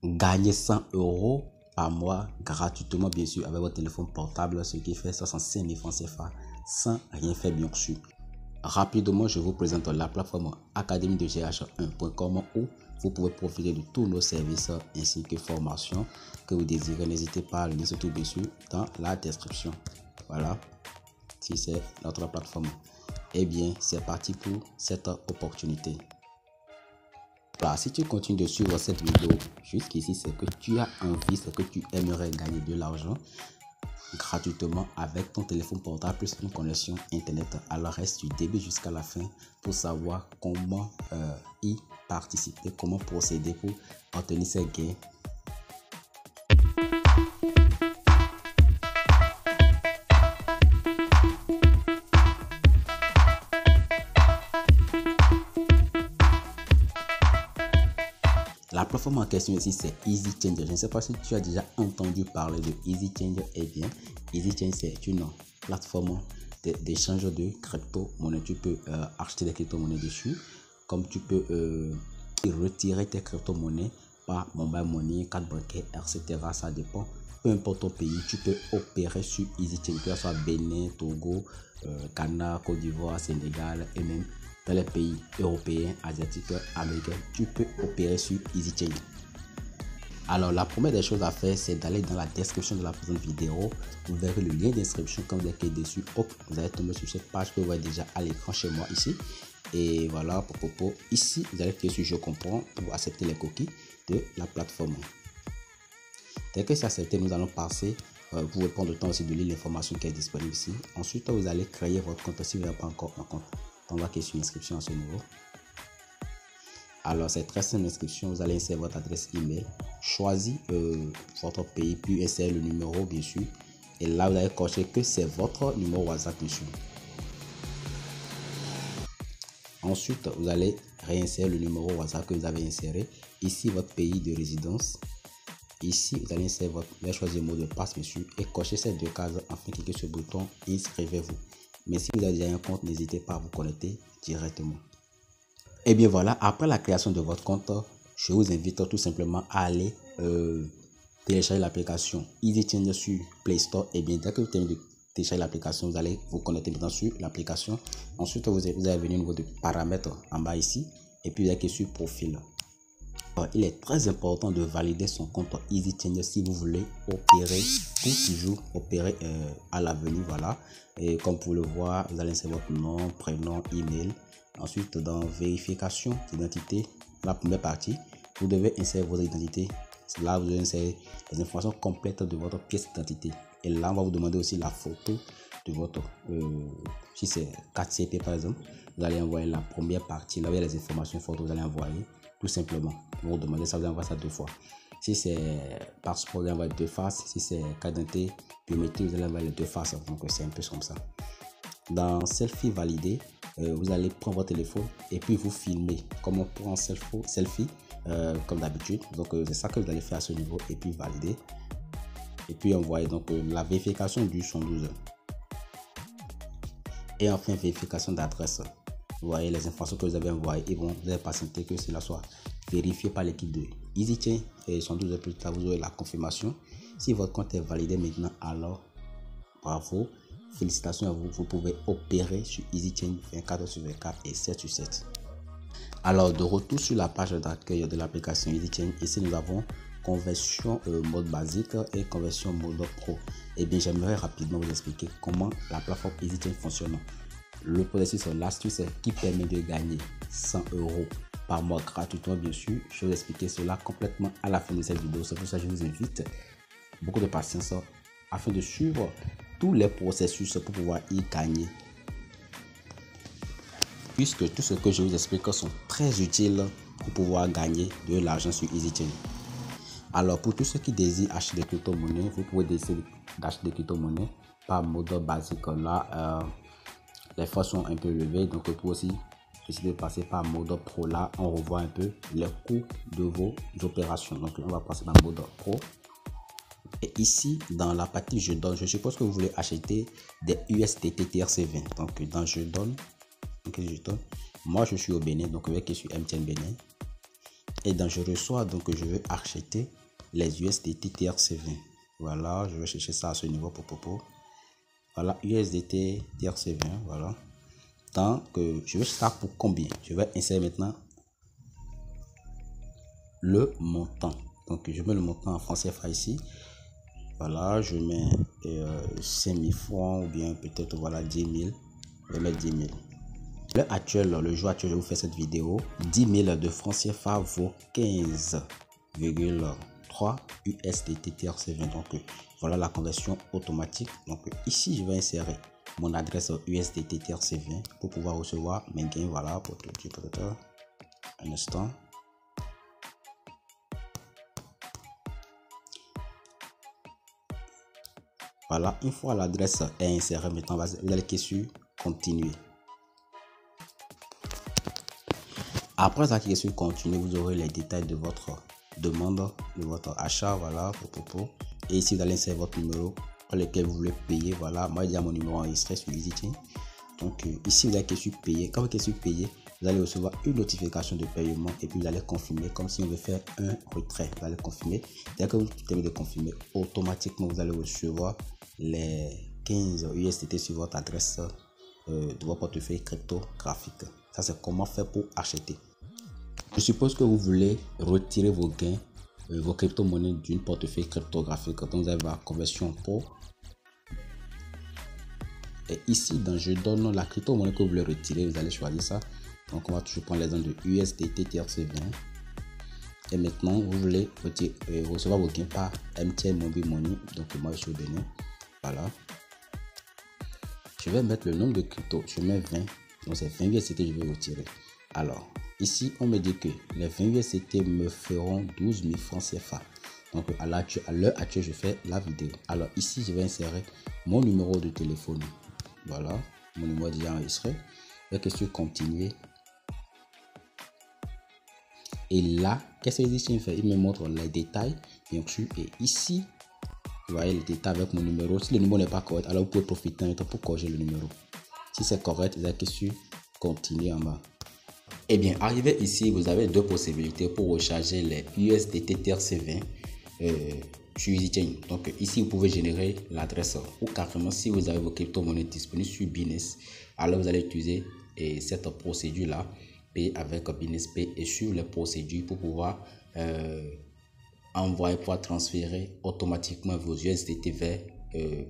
gagner 100 € par mois gratuitement, bien sûr, avec votre téléphone portable, ce qui fait 65 000 francs CFA sans rien faire, bien sûr. Rapidement, je vous présente la plateforme academie-de-gh1.com où vous pouvez profiter de tous nos services ainsi que formations que vous désirez. N'hésitez pas à le lire surtout, bien sûr, dans la description. Voilà, si c'est notre plateforme. Eh bien, c'est parti pour cette opportunité. Voilà, si tu continues de suivre cette vidéo jusqu'ici, c'est que tu as envie, c'est que tu aimerais gagner de l'argent gratuitement avec ton téléphone portable plus une connexion internet. Alors reste du début jusqu'à la fin pour savoir comment y participer, comment procéder pour obtenir ces gains. La plateforme en question ici, c'est EasyChange. Je ne sais pas si tu as déjà entendu parler de EasyChange. Eh bien, EasyChange, c'est une plateforme d'échange de crypto-monnaies. Tu peux acheter des crypto-monnaies dessus, comme tu peux retirer tes crypto-monnaies par mobile money, carte bancaire, etc. Ça dépend. Peu importe ton pays, tu peux opérer sur EasyChange, que ce soit Bénin, Togo, Ghana, Côte d'Ivoire, Sénégal et même dans les pays européens, asiatiques, américains, tu peux opérer sur EasyChange. Alors, la première des choses à faire, c'est d'aller dans la description de la présente vidéo. Vous verrez le lien d'inscription. Quand vous allez cliquer dessus, hop, vous allez tomber sur cette page que vous voyez déjà à l'écran chez moi ici. Et voilà, ici, vous allez cliquer sur je comprends pour accepter les cookies de la plateforme. Dès que c'est accepté, nous allons passer. Vous pouvez prendre le temps aussi de lire l'information qui est disponible ici. Ensuite, vous allez créer votre compte si vous n'avez pas encore un compte. On va cliquer sur inscription à ce niveau. Alors, c'est très simple l'inscription. Vous allez insérer votre adresse email, choisir votre pays, puis insérer le numéro, bien sûr. Et là, vous allez cocher que c'est votre numéro WhatsApp, bien sûr. Ensuite, vous allez réinsérer le numéro WhatsApp que vous avez inséré. Ici, votre pays de résidence. Ici, vous allez insérer vous allez choisir le mot de passe, bien sûr, et cocher ces deux cases. Enfin, cliquez sur le bouton inscrivez-vous. Mais si vous avez déjà un compte, n'hésitez pas à vous connecter directement. Et bien voilà, après la création de votre compte, je vous invite tout simplement à aller télécharger l'application EasyChange sur Play Store. Et bien dès que vous terminez de télécharger l'application, vous allez vous connecter maintenant sur l'application. Ensuite, vous allez venir au niveau de paramètres en bas ici. Et puis vous allez cliquer sur profil. Alors, il est très important de valider son compte EasyChange si vous voulez opérer pour toujours opérer à l'avenir. Voilà, et comme vous le voyez, vous allez insérer votre nom, prénom, email. Ensuite, dans vérification d'identité, la première partie, vous devez insérer votre identité. Là, vous devez insérer les informations complètes de votre pièce d'identité. Et là, on va vous demander aussi la photo de votre si c'est 4CP par exemple, vous allez envoyer la première partie. Là, il y a les informations photos, vous allez envoyer. Tout simplement, vous demandez ça, vous envoyez ça 2 fois. Si c'est passeport, vous allez envoyer 2 faces. Si c'est carte d'identité biométrique, vous allez envoyer les 2 faces. Donc c'est un peu comme ça. Dans selfie validé, vous allez prendre votre téléphone et puis vous filmer comme on prend un selfie comme d'habitude. Donc c'est ça que vous allez faire à ce niveau et puis valider. Et puis envoyer. Donc la vérification dure 112 heures. Et enfin vérification d'adresse. Vous voyez les informations que vous avez envoyées et bon, vous allez patienter que cela soit vérifié par l'équipe de EasyChange et 112 heures plus tard vous aurez la confirmation. Si votre compte est validé maintenant, alors bravo, félicitations à vous, vous pouvez opérer sur EasyChange 24 sur 24 et 7 sur 7. Alors de retour sur la page d'accueil de l'application EasyChange, ici nous avons conversion mode basique et conversion mode pro. Et bien j'aimerais rapidement vous expliquer comment la plateforme EasyChange fonctionne. Le processus, l'astuce qui permet de gagner 100 € par mois gratuitement, bien sûr. Je vais vous expliquer cela complètement à la fin de cette vidéo. C'est pour ça que je vous invite beaucoup de patience afin de suivre tous les processus pour pouvoir y gagner. Puisque tout ce que je vous explique sont très utiles pour pouvoir gagner de l'argent sur EasyChange. Alors pour tous ceux qui désirent acheter des crypto-monnaies, vous pouvez décider d'acheter des crypto-monnaies par mode basique. Là, les frais sont un peu élevés, donc vous pouvez aussi décider de passer par mode pro. Là, on revoit un peu les coûts de vos opérations. Donc, on va passer dans mode pro. Et ici, dans la partie je donne, je suppose que vous voulez acheter des USDT TRC20. Donc, dans je donne, moi je suis au Bénin, donc avec je suis MTN Bénin. Et dans je reçois, donc je veux acheter les USDT TRC20. Voilà, je vais chercher ça à ce niveau pour. Voilà, USDT TRC20, voilà. Tant que je veux ça pour combien? Je vais insérer maintenant le montant. Donc je mets le montant en francs CFA ici. Voilà, je mets 5 000 francs ou bien peut-être voilà 10 000. Je vais mettre 10 000. Le jour actuel, je vous fais cette vidéo. 10 000 de francs CFA vaut 15,3 USDT TRC20. Donc voilà la conversion automatique. Donc ici, je vais insérer mon adresse USDT TRC20 pour pouvoir recevoir mes gains. Voilà, pour un instant. Voilà, une fois l'adresse est insérée, maintenant vous allez cliquer sur continuer. Après cliquer sur continuer, vous aurez les détails de votre demande, de votre achat. Voilà, et ici vous allez insérer votre numéro pour lequel vous voulez payer. Voilà, moi j'ai mon numéro enregistré sur EasyChain. Donc ici vous allez cliquer sur payer. Quand vous cliquez sur payer, vous allez recevoir une notification de paiement et puis vous allez confirmer comme si on veut faire un retrait. Vous allez confirmer. Dès que vous terminez de confirmer, automatiquement vous allez recevoir les 15 USDT sur votre adresse de votre portefeuille cryptographique. Ça, c'est comment faire pour acheter. Je suppose que vous voulez retirer vos gains, vos crypto-monnaies d'une portefeuille cryptographique. Donc, vous avez la conversion pour. Et ici, je donne la crypto-monnaie que vous voulez retirer. Vous allez choisir ça. Donc, on va toujours prendre l'exemple de USDT TRC20. Et maintenant, vous voulez recevoir vos gains par MTN Mobile Money. Donc, moi, je suis au Bénin. Voilà. Je vais mettre le nombre de crypto. Je mets 20. Donc, c'est 20 USDT que je vais retirer. Alors, ici, on me dit que les 20 USDT me feront 12 000 francs CFA. Donc, à l'heure actuelle, je fais la vidéo. Alors, ici, je vais insérer mon numéro de téléphone. Voilà. Mon numéro est déjà enregistré. Je vais cliquer sur continuer. Et là, qu'est-ce qu'il fait? Il me montre les détails, bien sûr. Et ici, vous voyez les détails avec mon numéro. Si le numéro n'est pas correct, alors vous pouvez profiter d'un temps pour corriger le numéro. Si c'est correct, vous allez cliquer sur continuer en bas. Et bien, arrivé ici, vous avez deux possibilités pour recharger les USDT TRC20 sur EasyChain. Donc ici, vous pouvez générer l'adresse ou carrément si vous avez vos crypto-monnaies disponibles sur Binance, alors vous allez utiliser cette procédure-là, payer avec Binance Pay et suivre les procédures pour pouvoir envoyer, pouvoir transférer automatiquement vos USDT vers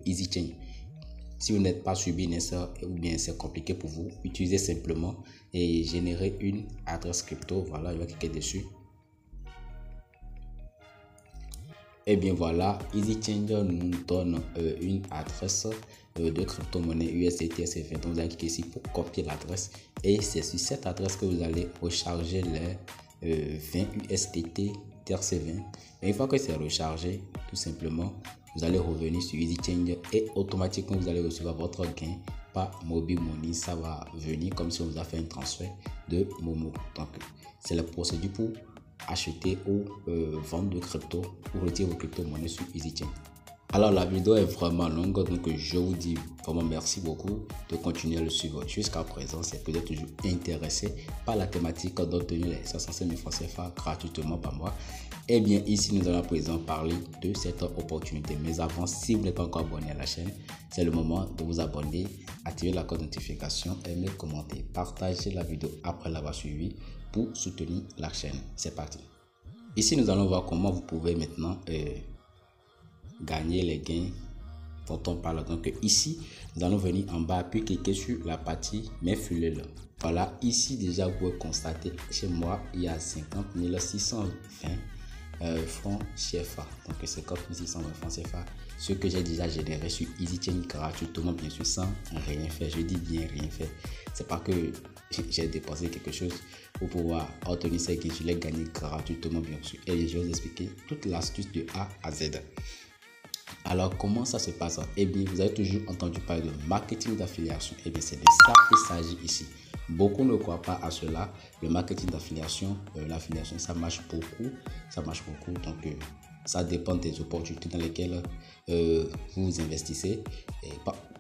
EasyChain. Si vous n'êtes pas sur Binance ou bien c'est compliqué pour vous, utilisez simplement et générer une adresse crypto. Voilà, je vais cliquer dessus. Et bien voilà, EasyChain nous donne une adresse de crypto-monnaie USDT TRC20. Donc vous allez cliquer ici pour copier l'adresse et c'est sur cette adresse que vous allez recharger les 20 USDT TRC20. Et une fois que c'est rechargé, tout simplement, vous allez revenir sur EasyChain et automatiquement vous allez recevoir votre gain par Mobile Money. Ça va venir comme si on vous a fait un transfert de Momo. Donc c'est la procédure pour acheter ou vendre de crypto ou retirer vos crypto-monnaies sur EasyChain. Alors la vidéo est vraiment longue, donc je vous dis vraiment merci beaucoup de continuer à le suivre jusqu'à présent. C'est peut-être toujours intéressé par la thématique d'obtenir les 65 000 francs CFA gratuitement par mois. Et bien ici nous allons à présent parler de cette opportunité. Mais avant, si vous n'êtes pas encore abonné à la chaîne, c'est le moment de vous abonner, activer la cloche de notification, aimer, commenter, partager la vidéo après l'avoir suivi pour soutenir la chaîne. C'est parti. Ici nous allons voir comment vous pouvez maintenant gagner les gains dont on parle. Donc ici nous allons venir en bas puis cliquer sur la partie mes filets. Voilà, ici déjà vous pouvez constater chez moi il y a 50 620 francs CFA. Donc 50 620 francs CFA, ce que j'ai déjà généré sur EasyChain gratuitement, bien sûr sans rien faire. Je dis bien rien faire, c'est pas que j'ai dépensé quelque chose pour pouvoir obtenir ces gains. Je l'ai gagné gratuitement, bien sûr, et je vais vous expliquer toute l'astuce de A à Z. Alors comment ça se passe? Eh bien, vous avez toujours entendu parler de marketing d'affiliation. Eh bien, c'est de ça qu'il s'agit ici. Beaucoup ne croient pas à cela. Le marketing d'affiliation, l'affiliation, ça marche beaucoup. Donc Ça dépend des opportunités dans lesquelles vous investissez. Et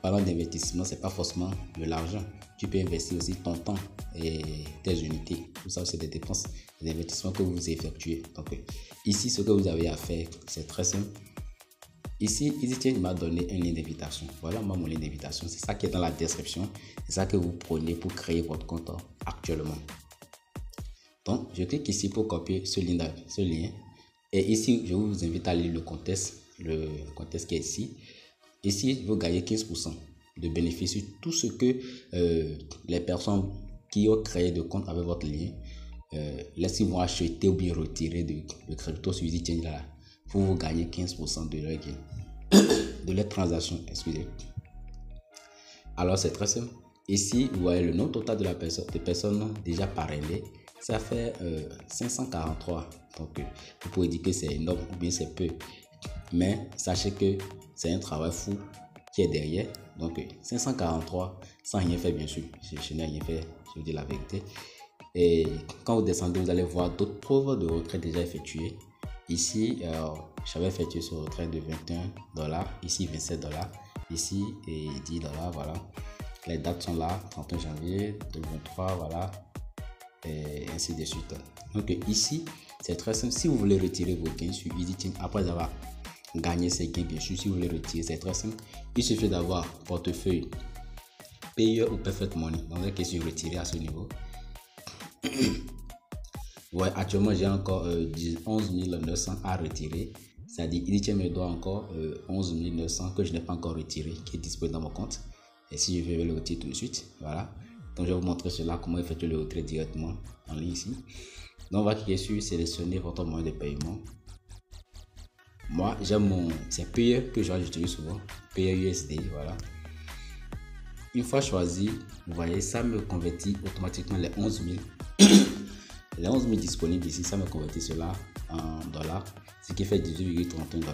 parlant d'investissement, c'est pas forcément de l'argent. Tu peux investir aussi ton temps et tes unités. Tout ça, c'est des dépenses, des investissements que vous effectuez. Donc, ici, ce que vous avez à faire, c'est très simple. Ici, EasyChange m'a donné un lien d'invitation. Voilà mon lien d'invitation. C'est ça qui est dans la description. C'est ça que vous prenez pour créer votre compte actuellement. Donc, je clique ici pour copier ce lien. Et ici, je vous invite à lire le contexte qui est ici. Ici, vous gagnez 15% de bénéfices sur tout ce que les personnes qui ont créé de compte avec votre lien, lorsqu'ils vont acheter ou bien retirer de crypto sur EasyChange là, vous gagnez 15% de leur gain, de leur transaction, excusez. Alors, c'est très simple. Ici, vous voyez le nombre total de personnes déjà parrainées. Ça fait 543. Donc, vous pouvez dire que c'est énorme ou bien c'est peu. Mais sachez que c'est un travail fou qui est derrière. Donc, 543 sans rien faire, bien sûr. Je n'ai rien fait, je vous dis la vérité. Et quand vous descendez, vous allez voir d'autres preuves de retrait déjà effectuées. Ici, j'avais effectué ce retrait de $21. Ici, $27. Ici, et $10. Voilà. Les dates sont là. 31 janvier 2023. Voilà. Et ainsi de suite. Donc ici, c'est très simple. Si vous voulez retirer vos gains sur EasyChange après avoir gagné ces gains, bien sûr, si vous voulez retirer, c'est très simple. Il suffit d'avoir portefeuille Payer ou Perfect Money. Donc, la question retirée à ce niveau. Ouais, actuellement, j'ai encore 11 900 à retirer. C'est-à-dire, EasyChange me doit encore 11 900 que je n'ai pas encore retiré, qui est disponible dans mon compte. Et si je vais le retirer tout de suite, voilà. Donc, je vais vous montrer cela, comment effectuer le retrait directement en ligne ici. Donc, on va cliquer sur sélectionner votre moyen de paiement. Moi, j'aime c'est Payer que j'utilise souvent. Payer USD, voilà. Une fois choisi, vous voyez, ça me convertit automatiquement les 11 000. Les 11 000 disponibles ici, ça me convertit cela en dollars, ce qui fait 18,31 $.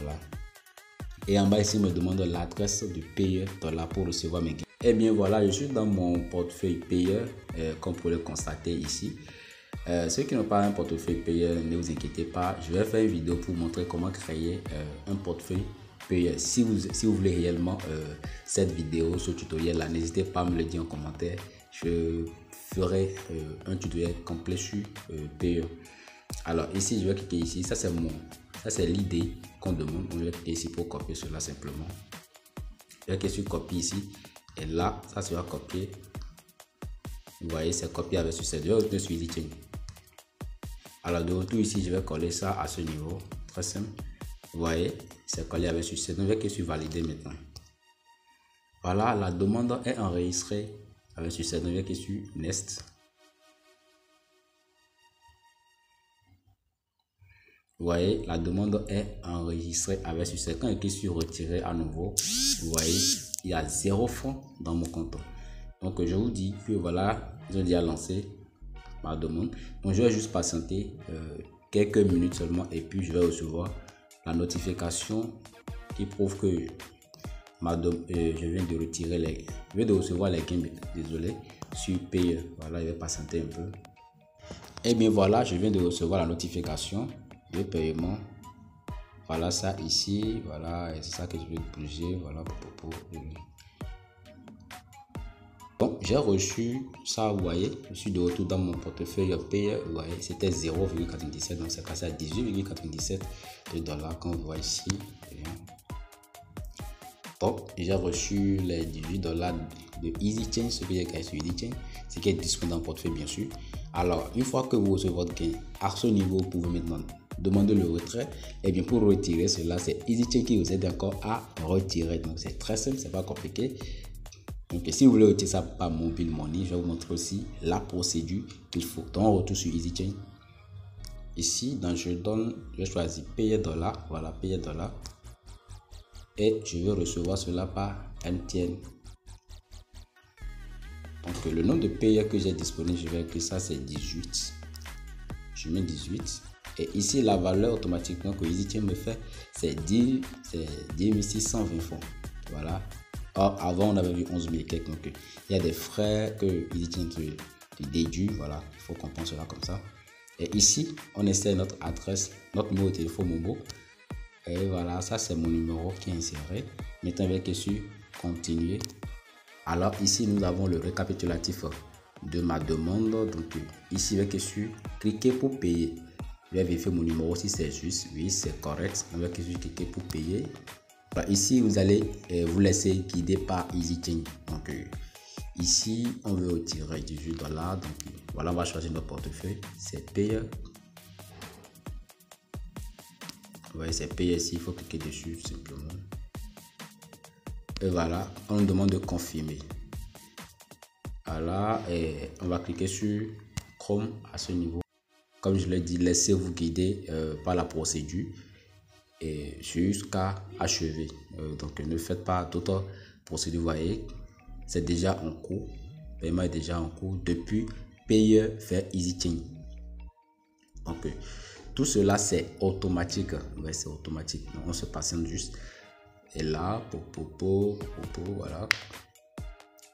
Et en bas ici, me demande l'adresse de Payer dollar pour recevoir mes gains. Et bien voilà, je suis dans mon portefeuille Payer, comme vous pouvez le constater ici. Ceux qui n'ont pas un portefeuille Payer, ne vous inquiétez pas, je vais faire une vidéo pour vous montrer comment créer un portefeuille Payer. Si vous voulez réellement cette vidéo, ce tutoriel là, n'hésitez pas à me le dire en commentaire. Je ferai un tutoriel complet sur Payer. Alors ici, je vais cliquer ici, ça c'est l'idée qu'on demande. On va cliquer ici pour copier cela simplement. Je vais cliquer sur copier ici. Et là, ça sera copié. Vous voyez, c'est copié avec succès. Je vais retourner sur EasyChange. Alors, de retour ici, je vais coller ça à ce niveau. Très simple. Vous voyez, c'est collé avec succès. Donc, je vais cliquer sur valider maintenant. Voilà, la demande est enregistrée avec succès. Donc, je vais cliquer sur Next. Vous voyez, la demande est enregistrée avec succès. Quand je clique sur retirer à nouveau, vous voyez, il y a 0 francs dans mon compte. Donc, je vous dis que voilà, ils ont déjà lancé ma demande. Donc, je vais juste patienter quelques minutes seulement et puis je vais recevoir la notification qui prouve que je viens de retirer je viens de recevoir les gains, désolé, sur Payer. Voilà, je vais patienter un peu. Et bien voilà, je viens de recevoir la notification de paiement. Voilà ça ici, voilà, et c'est ça que je vais bouger. Voilà, donc j'ai reçu ça, vous voyez, je suis de retour dans mon portefeuille Payer. Vous voyez, c'était 0,97, donc c'est passé à 18,97 $, comme vous voyez ici. Donc j'ai reçu les 18 $ de EasyChange, ce que j'ai gagné sur EasyChange, ce qui est disponible dans le portefeuille bien sûr. Alors une fois que vous recevez votre gain, à ce niveau, vous pouvez maintenant demander le retrait. Et bien pour retirer cela, c'est EasyChange qui vous aide encore à retirer. Donc c'est très simple, c'est pas compliqué. Donc si vous voulez retirer ça par Mobile Money, je vais vous montrer aussi la procédure qu'il faut. Donc on retourne sur EasyChange. Ici, dans je choisis Payer dollar. Voilà, Payer dollar. Et je vais recevoir cela par MTN. Donc le nombre de payeurs que j'ai disponible, je vais écrire ça, c'est 18. Je mets 18. Et ici, la valeur automatiquement que EasyChange me fait, c'est 10 620 francs. Voilà. Or, avant, on avait vu 11 000 quelques. Donc, il y a des frais que EasyChange te déduit. Voilà, il faut comprendre cela comme ça. Et ici, on essaie notre adresse, notre numéro de téléphone mobile. Et voilà, ça c'est mon numéro qui est inséré. Maintenant, je vais cliquer sur continuer. Alors ici, nous avons le récapitulatif de ma demande. Donc ici, je vais cliquer sur cliquer pour payer. Je vais vérifier mon numéro si c'est juste. Oui, c'est correct. On va cliquer sur cliquer pour payer. Voilà, ici, vous allez vous laisser guider par EasyChange. Donc ici, on veut retirer $18. Donc voilà, on va choisir notre portefeuille. C'est paye. Vous voyez, c'est paye ici. Il faut cliquer dessus simplement. Et voilà, on nous demande de confirmer. Voilà, et on va cliquer sur Chrome à ce niveau. Comme je l'ai dit, laissez-vous guider par la procédure et jusqu'à achever. Donc ne faites pas d'autres procédures. Vous voyez, c'est déjà en cours. Le paiement est déjà en cours depuis Paye vers EasyChange. Donc tout cela c'est automatique. Ouais, c'est automatique. Donc, on se patiente juste. Et là, voilà.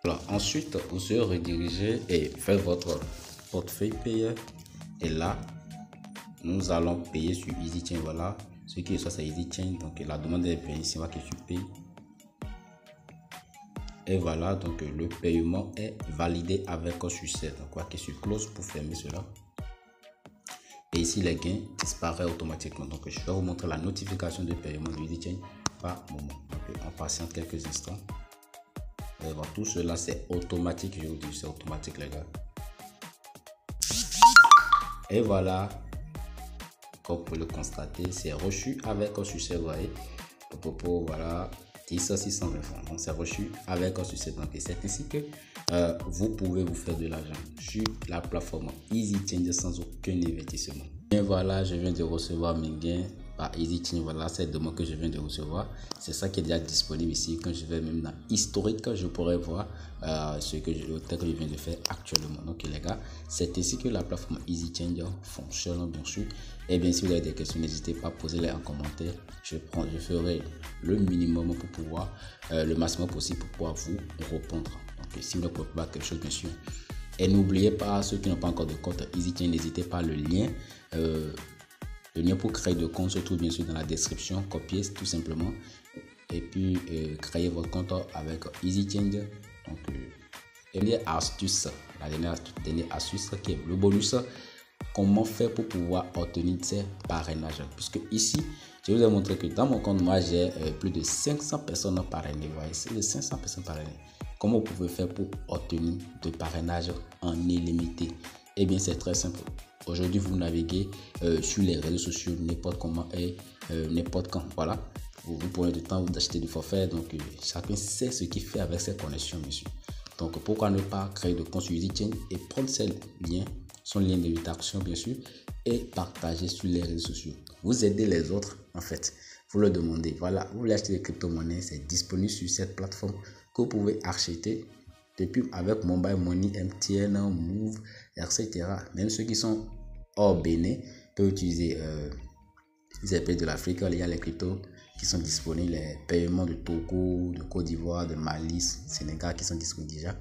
Alors, ensuite, vous se redirigez et faites votre portefeuille payeur. Et là, nous allons payer sur EasyChange. Voilà, ce qui est ça, c'est EasyChange. Donc, la demande est payée ici, on va cliquer sur paye. Et voilà, donc le paiement est validé avec un succès. Donc, on va cliquer sur close pour fermer cela. Et ici, les gains disparaissent automatiquement. Donc, je vais vous montrer la notification de paiement de EasyChange par moment. Donc, on patiente quelques instants. Et voilà, tout cela, c'est automatique. Je vous dis, c'est automatique, les gars. Et voilà, comme vous pouvez le constater, c'est reçu avec un succès. Vous voyez, voilà, 10,620 francs. Donc, c'est reçu avec un succès. Donc, c'est ainsi que vous pouvez vous faire de l'argent sur la plateforme EasyChange sans aucun investissement. Et voilà, je viens de recevoir mes gains par EasyChange. Voilà, cette demande que je viens de recevoir. C'est ça qui est déjà disponible ici. Quand je vais même dans historique, je pourrais voir ce que je viens de faire actuellement. Donc les gars, c'est ainsi que la plateforme EasyChange fonctionne, bien sûr. Et bien, si vous avez des questions, n'hésitez pas à poser-les en commentaire. Je ferai le minimum pour pouvoir, le maximum possible pour pouvoir vous répondre. Donc si vous ne pouvez pas quelque chose, bien sûr. Et n'oubliez pas, ceux qui n'ont pas encore de compte EasyChange, n'hésitez pas, le lien pour créer de compte se trouve bien sûr dans la description. Copiez tout simplement et puis créez votre compte avec EasyChange. Donc la dernière astuce qui est le bonus, comment faire pour pouvoir obtenir ces parrainages, puisque ici je vous ai montré que dans mon compte, moi j'ai plus de 500 personnes parrainées. Vous voyez, c'est de 500 personnes parrainées. Comment vous pouvez faire pour obtenir de parrainage en illimité? Eh bien, c'est très simple. Aujourd'hui, vous naviguez sur les réseaux sociaux n'importe comment et n'importe quand. Voilà. Vous prenez du temps d'acheter du forfait. Donc, chacun sait ce qu'il fait avec ses connexions, monsieur. Donc, pourquoi ne pas créer de compte sur EasyChange et prendre ces liens, son lien d'invitation, bien sûr, et partager sur les réseaux sociaux. Vous aidez les autres, en fait. Vous leur demandez, voilà, vous voulez acheter des crypto-monnaies, c'est disponible sur cette plateforme que vous pouvez acheter depuis avec Mobile Money, MTN, Move, etc. Même ceux qui sont hors Bénin peuvent utiliser les pays de l'Afrique. Il y a les cryptos qui sont disponibles, les paiements de Togo, de Côte d'Ivoire, de Mali, Sénégal qui sont disponibles déjà.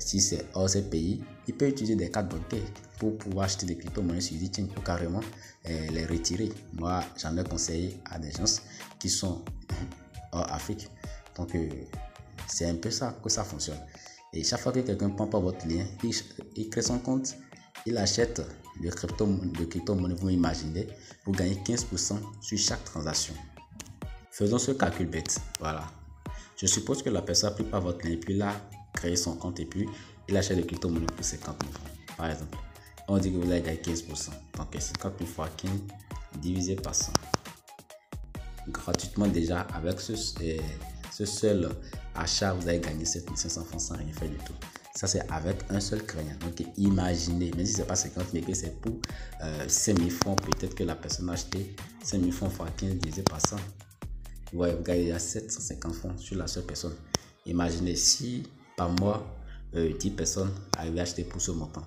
Si c'est hors ces pays, ils peuvent utiliser des cartes bancaires pour pouvoir acheter des crypto-monnaies sur EasyChange ou carrément les retirer. Moi, j'en ai conseillé à des gens qui sont hors Afrique. Donc, c'est un peu ça que ça fonctionne. Et chaque fois que quelqu'un prend pas votre lien, il crée son compte, il achète le crypto-monnaie, vous imaginez, vous gagnez 15% sur chaque transaction. Faisons ce calcul bête. Voilà. Je suppose que la personne a pris par votre lien et puis là, créé son compte et puis il achète le crypto-monnaie pour 50 000 francs. Par exemple, on dit que vous avez gagné 15%. Donc 50 000 fois 15 divisé par 100. Gratuitement déjà, avec ce seul achat, vous avez gagné 7 500 francs sans rien faire du tout. Ça, c'est avec un seul créant. Donc, imaginez, même si ce n'est pas 50 000, que c'est pour 5 000 francs, peut-être que la personne a acheté 5 000 francs fois 15 divisé par 100. Vous voyez, vous gagnez à 750 francs sur la seule personne. Imaginez si par mois, 10 personnes arrivaient à acheter pour ce montant.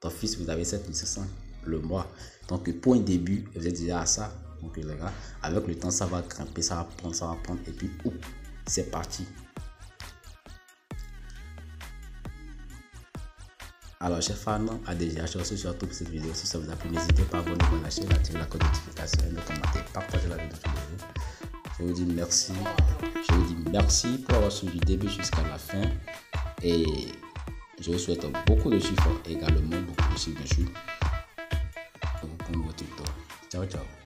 D'office, vous avez 7 500 le mois. Donc, pour un début, vous êtes déjà à ça. Donc, les gars, avec le temps, ça va grimper, ça va prendre, et puis, c'est parti. Alors, chers fans, à déjà, je vous souhaite surtout pour cette vidéo. Si ça vous a plu, n'hésitez pas à vous abonner à la chaîne, activer la cloche de notification, de commenter, partager la vidéo. Je vous dis merci. Je vous dis merci pour avoir suivi du début jusqu'à la fin. Et je vous souhaite beaucoup de chiffres également, beaucoup de chiffres bien sûr. Pour votre TikTok. Ciao, ciao.